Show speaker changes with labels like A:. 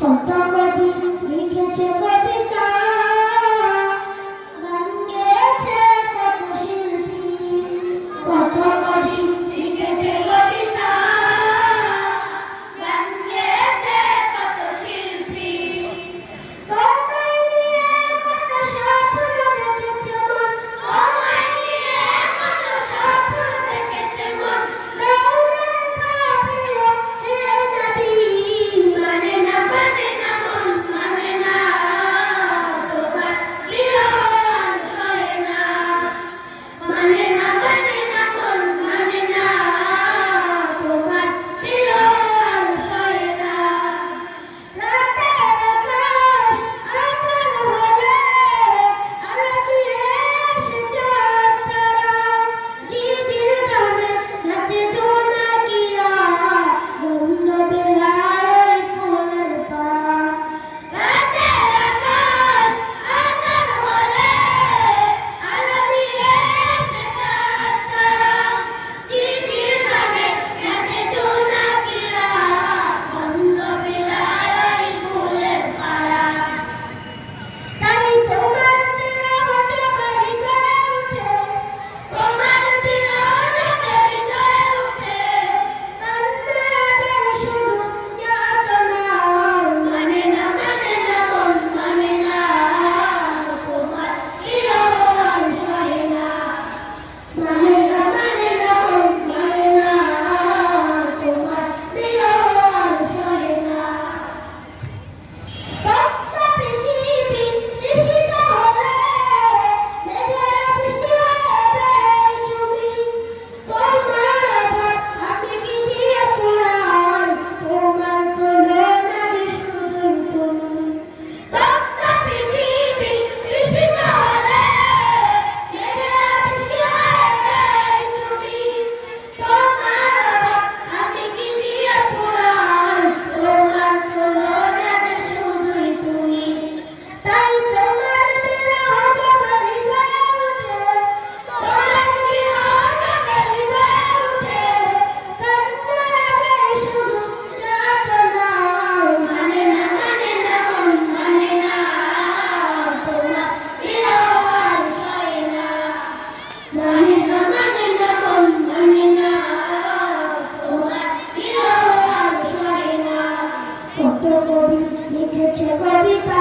A: কত কবি লিখেছে কবিতা, গান গেয়েছে কত শিল্পী। কত কবি লিখেছে কবিতা, গান গেয়েছে কত শিল্পী। তোমায় নিয়ে কত স্বপ্ন দেখেছে মন, তোমায় নিয়ে কত স্বপ্ন দেখেছে মন। দৌড়ান কাঁপিয়ে হে নবী, মানে না মন, মানে না তোমার বিরহ আর সহে না। মানে না মন, মানে না তোমার বিরহ আর সহে না। রাতের আকাশ আঁধার হলে আলো দিয়ে এসে চাঁদ তারা, ঝিঝির গানে নাচে জোনাকিরা, বন্ধ বেলায় ফুলের পাড়া। রাতের আকাশ আঁধার হলে আলো দিয়ে এসে চাঁদ তারা, ঝিঝির গানে নাচে জোনাকিরা, বন্ধ বেলায় ফুলের পাড়া। তাই তোমার বিরহ জোগে হৃদয়ে উঠে, তোমার বিরহ জোগে হৃদয়ে উঠে, কান্নার আগে শুধু যাতনা। মানে না মন, মানে না তোমার বিরহ আর সহে না। মানে না মন, মানে না তোমার বিরহ আর সহে না। তপ্ত পৃথিবী তৃষিত হলে মেঘেরা বৃষ্টি হয়ে দেয় চুমি। তোমার আবার আমি কি দিয়ে পোড়াই, তোমার তুলনা যে শুধুই তুমি। তপ্ত পৃথিবী তৃষিত হলে মেঘেরা বৃষ্টি হয়ে দেয় চুমি। তোমার আবার আমি কি দিয়ে পোড়াই, তোমার তুলনা যে শুধুই তুমি। তাই তোমার বিরহ জোগে হৃদয়ে উঠে, তোমার বিরহ জোগে হৃদয়ে উঠে, কান্নার আগে শুধু যাতনা। মানে না মন, মানে না তোমার বিরহ আর সহে না। মানে না মন, মানে না তোমার বিরহ আর সহে না। কত কবি লিখেছে কবিতা,